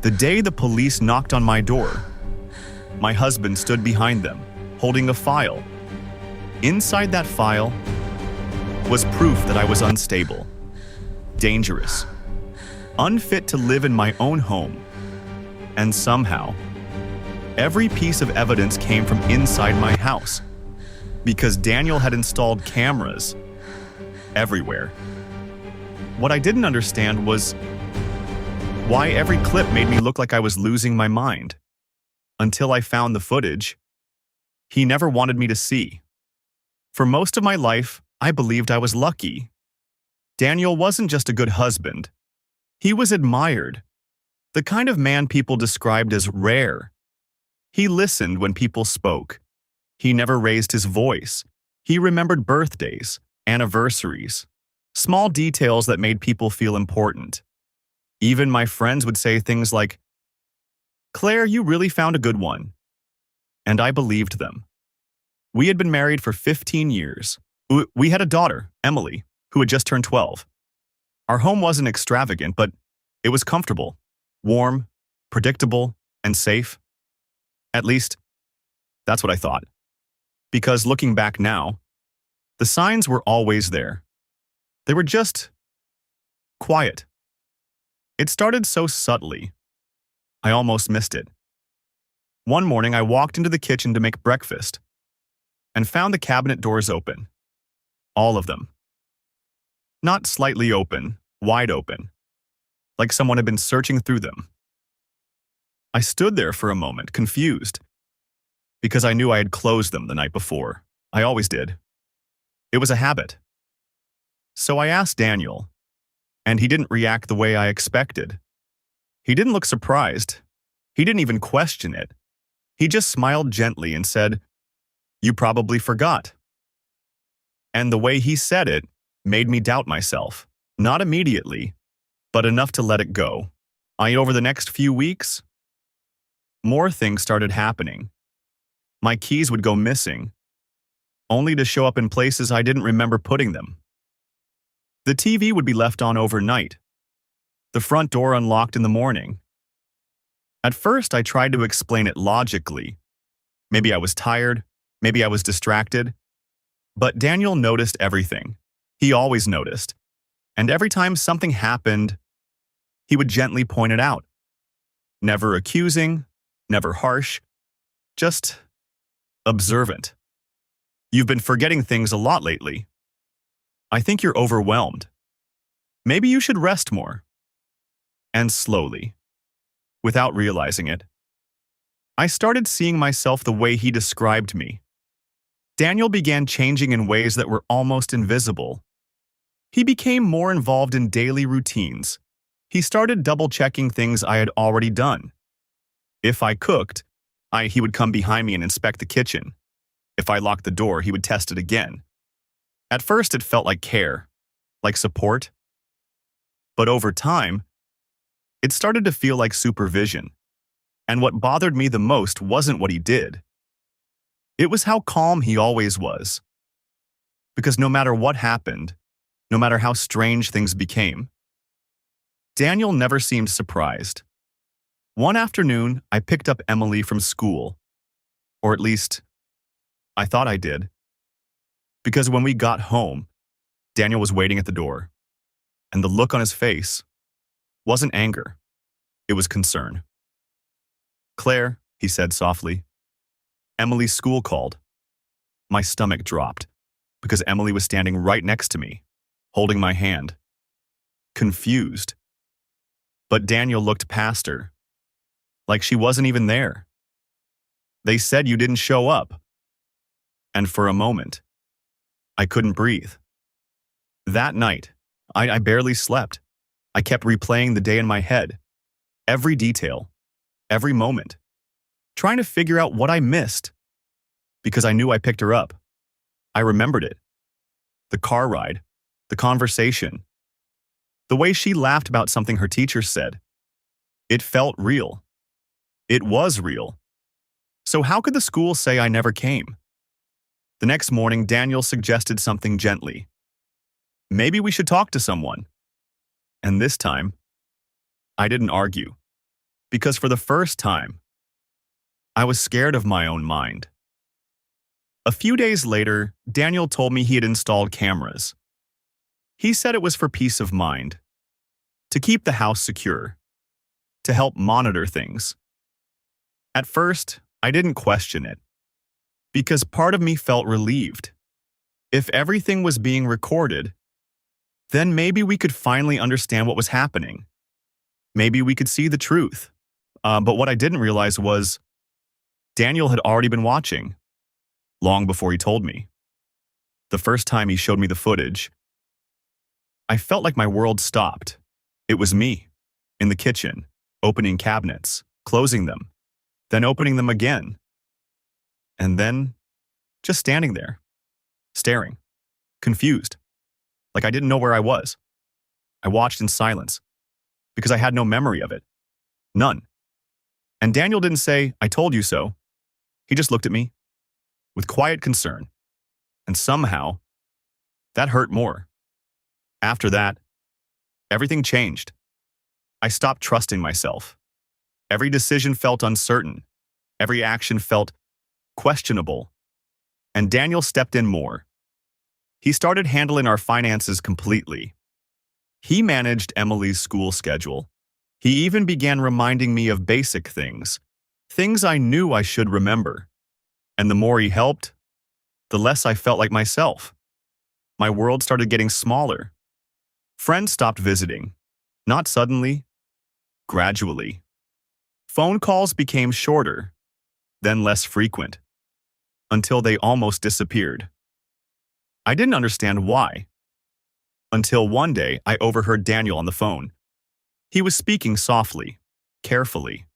The day the police knocked on my door, my husband stood behind them, holding a file. Inside that file was proof that I was unstable, dangerous, unfit to live in my own home. And somehow, every piece of evidence came from inside my house, because Daniel had installed cameras everywhere. What I didn't understand was why every clip made me look like I was losing my mind. Until I found the footage he never wanted me to see. For most of my life, I believed I was lucky. Daniel wasn't just a good husband. He was admired. The kind of man people described as rare. He listened when people spoke. He never raised his voice. He remembered birthdays, anniversaries, small details that made people feel important. Even my friends would say things like, "Claire, you really found a good one." And I believed them. We had been married for 15 years. We had a daughter, Emily, who had just turned 12. Our home wasn't extravagant, but it was comfortable, warm, predictable, and safe. At least, that's what I thought. Because looking back now, the signs were always there. They were just quiet. It started so subtly, I almost missed it. One morning, I walked into the kitchen to make breakfast and found the cabinet doors open. All of them. Not slightly open, wide open, like someone had been searching through them. I stood there for a moment, confused, because I knew I had closed them the night before. I always did. It was a habit. So I asked Daniel, and he didn't react the way I expected. He didn't look surprised. He didn't even question it. He just smiled gently and said, "You probably forgot." And the way he said it made me doubt myself. Not immediately, but enough to let it go. Over the next few weeks, more things started happening. My keys would go missing, only to show up in places I didn't remember putting them. The TV would be left on overnight. The front door unlocked in the morning. At first, I tried to explain it logically. Maybe I was tired, maybe I was distracted. But Daniel noticed everything. He always noticed. And every time something happened, he would gently point it out. Never accusing, never harsh, just observant. "You've been forgetting things a lot lately. I think you're overwhelmed. Maybe you should rest more." And slowly, without realizing it, I started seeing myself the way he described me. Daniel began changing in ways that were almost invisible. He became more involved in daily routines. He started double-checking things I had already done. If I cooked, he would come behind me and inspect the kitchen. If I locked the door, he would test it again. At first, it felt like care, like support. But over time, it started to feel like supervision. And what bothered me the most wasn't what he did. It was how calm he always was. Because no matter what happened, no matter how strange things became, Daniel never seemed surprised. One afternoon, I picked up Emily from school. Or at least, I thought I did. Because when we got home, Daniel was waiting at the door. And the look on his face wasn't anger. It was concern. "Claire," he said softly, "Emily's school called." My stomach dropped, because Emily was standing right next to me, holding my hand. Confused. But Daniel looked past her, like she wasn't even there. "They said you didn't show up." And for a moment, I couldn't breathe. That night, I barely slept. I kept replaying the day in my head, every detail, every moment, trying to figure out what I missed. Because I knew I picked her up. I remembered it. The car ride, the conversation, the way she laughed about something her teacher said. It felt real. It was real. So how could the school say I never came? The next morning, Daniel suggested something gently. "Maybe we should talk to someone." And this time, I didn't argue. because for the first time, I was scared of my own mind. A few days later, Daniel told me he had installed cameras. He said it was for peace of mind, to keep the house secure, to help monitor things. At first, I didn't question it, because part of me felt relieved. If everything was being recorded, then maybe we could finally understand what was happening. Maybe we could see the truth. But what I didn't realize was Daniel had already been watching, long before he told me. The first time he showed me the footage, I felt like my world stopped. It was me, in the kitchen, opening cabinets, closing them, then opening them again. And then, just standing there, staring, confused, like I didn't know where I was. I watched in silence, because I had no memory of it. None. And Daniel didn't say, "I told you so." He just looked at me, with quiet concern. And somehow, that hurt more. After that, everything changed. I stopped trusting myself. Every decision felt uncertain. Every action felt questionable. And Daniel stepped in more. He started handling our finances completely. He managed Emily's school schedule. He even began reminding me of basic things, things I knew I should remember. And the more he helped, the less I felt like myself. My world started getting smaller. Friends stopped visiting, not suddenly, gradually. Phone calls became shorter, then less frequent, until they almost disappeared. I didn't understand why. Until one day I overheard Daniel on the phone. He was speaking softly, carefully.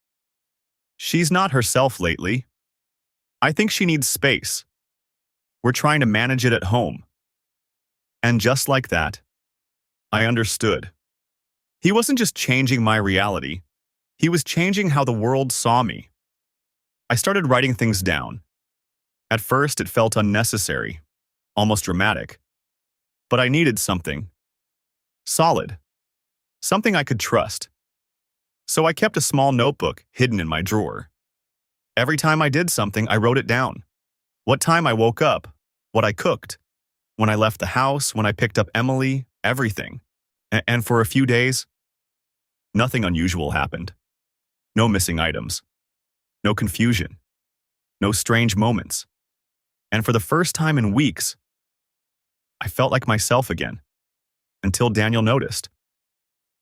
"She's not herself lately. I think she needs space. We're trying to manage it at home." And just like that, I understood. He wasn't just changing my reality. He was changing how the world saw me. I started writing things down. At first, it felt unnecessary, almost dramatic. But I needed something solid, something I could trust. So I kept a small notebook hidden in my drawer. Every time I did something, I wrote it down. What time I woke up, what I cooked, when I left the house, when I picked up Emily, everything. And for a few days, nothing unusual happened. No missing items. No confusion. No strange moments. And for the first time in weeks, I felt like myself again. Until Daniel noticed.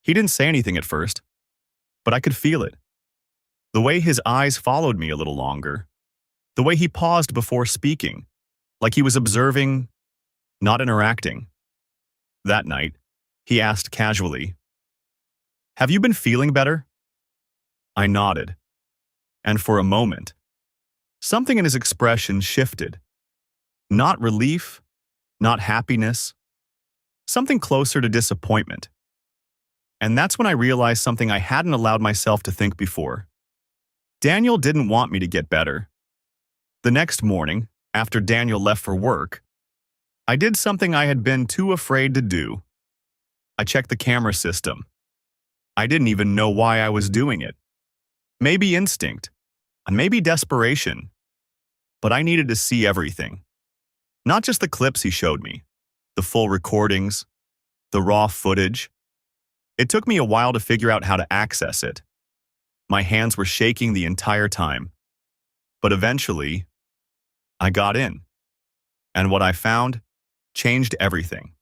He didn't say anything at first, but I could feel it. The way his eyes followed me a little longer. The way he paused before speaking, like he was observing, not interacting. That night, he asked casually, "Have you been feeling better?" I nodded, and for a moment, something in his expression shifted. Not relief, not happiness, something closer to disappointment. And that's when I realized something I hadn't allowed myself to think before. Daniel didn't want me to get better. The next morning, after Daniel left for work, I did something I had been too afraid to do. I checked the camera system. I didn't even know why I was doing it. Maybe instinct, and maybe desperation. But I needed to see everything. Not just the clips he showed me, the full recordings, the raw footage. It took me a while to figure out how to access it. My hands were shaking the entire time. But eventually, I got in. And what I found changed everything.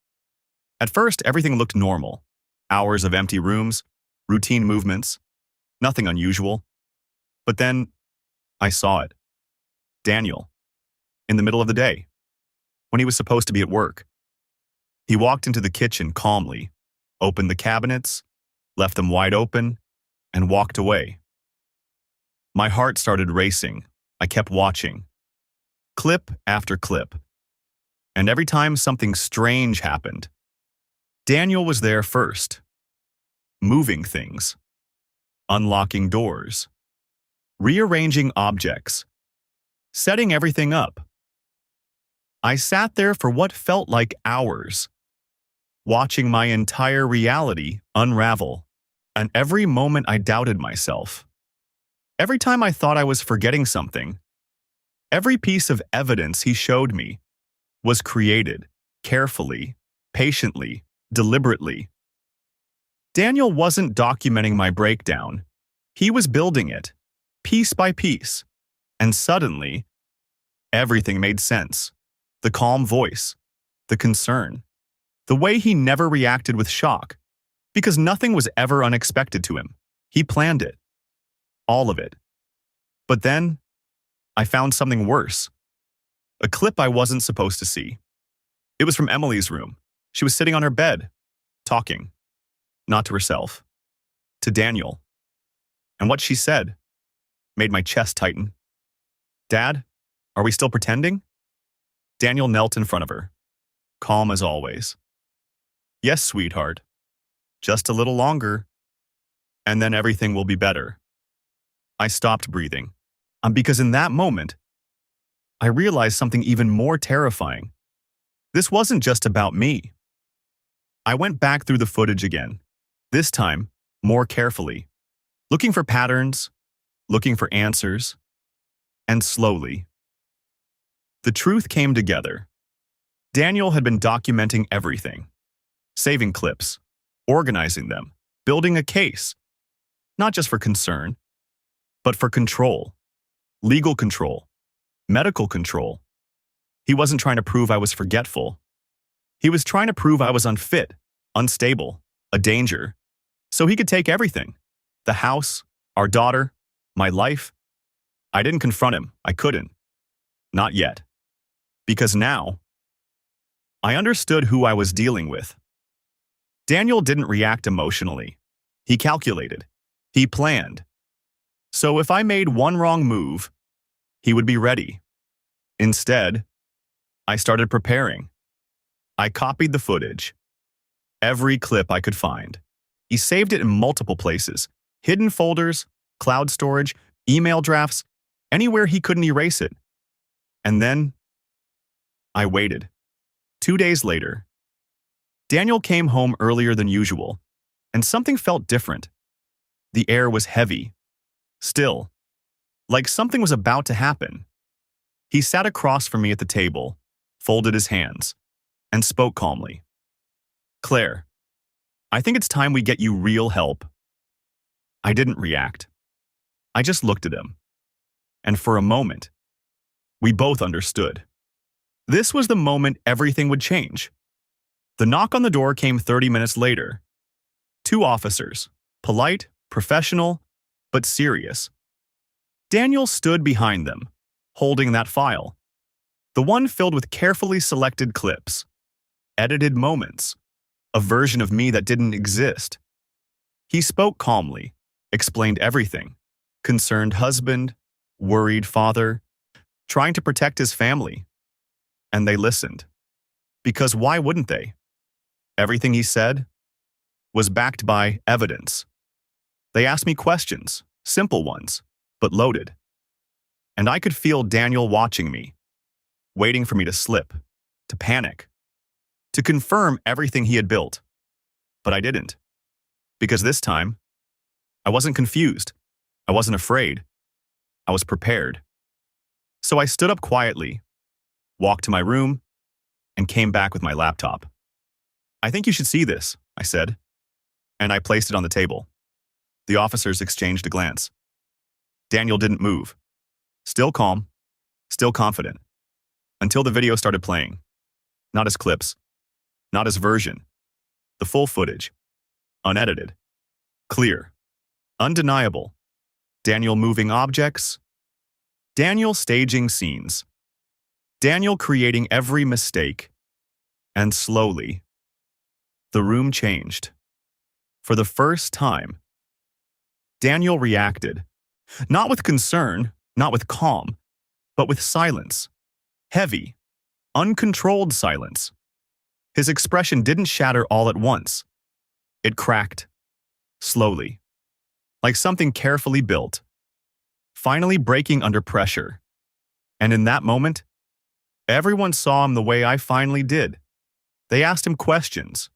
At first, everything looked normal. Hours of empty rooms, routine movements, nothing unusual. But then, I saw it. Daniel, in the middle of the day, when he was supposed to be at work. He walked into the kitchen calmly, opened the cabinets, left them wide open, and walked away. My heart started racing. I kept watching. Clip after clip. And every time something strange happened, Daniel was there first. Moving things. Unlocking doors. Rearranging objects. Setting everything up. I sat there for what felt like hours, watching my entire reality unravel. And every moment I doubted myself. Every time I thought I was forgetting something, every piece of evidence he showed me was created carefully, patiently, deliberately. Daniel wasn't documenting my breakdown. He was building it, piece by piece. And suddenly, everything made sense. The calm voice, the concern, the way he never reacted with shock, because nothing was ever unexpected to him. He planned it. All of it. But then, I found something worse. A clip I wasn't supposed to see. It was from Emily's room. She was sitting on her bed, talking. Not to herself. To Daniel. And what she said made my chest tighten. "Dad, are we still pretending?" Daniel knelt in front of her, calm as always. "Yes, sweetheart. Just a little longer, and then everything will be better." I stopped breathing, because in that moment, I realized something even more terrifying. This wasn't just about me. I went back through the footage again, this time more carefully, looking for patterns, looking for answers, and slowly, the truth came together. Daniel had been documenting everything, saving clips, organizing them, building a case, not just for concern, but for control, legal control, medical control. He wasn't trying to prove I was forgetful. He was trying to prove I was unfit, unstable, a danger, so he could take everything. The house, our daughter, my life. I didn't confront him. I couldn't. Not yet. Because now, I understood who I was dealing with. Daniel didn't react emotionally. He calculated. He planned. So if I made one wrong move, he would be ready. Instead, I started preparing. I copied the footage. Every clip I could find. He saved it in multiple places. Hidden folders, cloud storage, email drafts, anywhere he couldn't erase it. And then, I waited. 2 days later, Daniel came home earlier than usual, and something felt different. The air was heavy, still, like something was about to happen. He sat across from me at the table, folded his hands, and spoke calmly. "Claire, I think it's time we get you real help." I didn't react. I just looked at him. And for a moment, we both understood. This was the moment everything would change. The knock on the door came 30 minutes later. 2 officers, polite, professional, but serious. Daniel stood behind them, holding that file. The one filled with carefully selected clips, edited moments, a version of me that didn't exist. He spoke calmly, explained everything. Concerned husband, worried father, trying to protect his family. And they listened. Because why wouldn't they? Everything he said was backed by evidence. They asked me questions, simple ones, but loaded. And I could feel Daniel watching me, waiting for me to slip, to panic, to confirm everything he had built. But I didn't. Because this time, I wasn't confused. I wasn't afraid. I was prepared. So I stood up quietly, walked to my room, and came back with my laptop. "I think you should see this," I said, and I placed it on the table. The officers exchanged a glance. Daniel didn't move. Still calm, still confident, until the video started playing. Not his clips, not his version. The full footage. Unedited. Clear. Undeniable. Daniel moving objects. Daniel staging scenes. Daniel creating every mistake. And slowly, the room changed. For the first time, Daniel reacted. Not with concern, not with calm, but with silence. Heavy, uncontrolled silence. His expression didn't shatter all at once. It cracked, slowly, like something carefully built, finally breaking under pressure. And in that moment, everyone saw him the way I finally did. They asked him questions.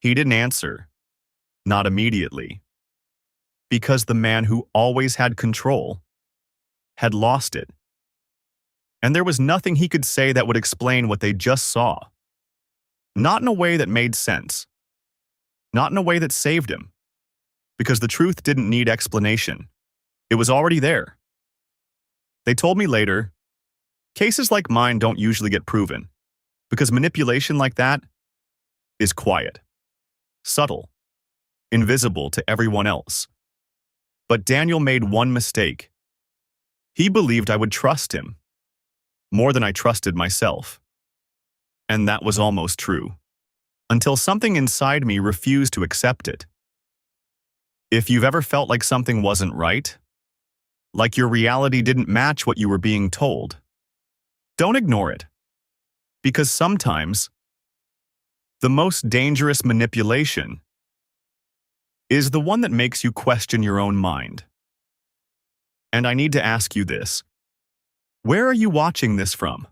He didn't answer, not immediately. because the man who always had control had lost it. And there was nothing he could say that would explain what they just saw. Not in a way that made sense. Not in a way that saved him. Because the truth didn't need explanation. It was already there. They told me later, cases like mine don't usually get proven, because manipulation like that is quiet, subtle, invisible to everyone else. But Daniel made one mistake. He believed I would trust him, more than I trusted myself. And that was almost true, until something inside me refused to accept it. If you've ever felt like something wasn't right, like your reality didn't match what you were being told, don't ignore it. Because sometimes, the most dangerous manipulation is the one that makes you question your own mind. And I need to ask you this. Where are you watching this from?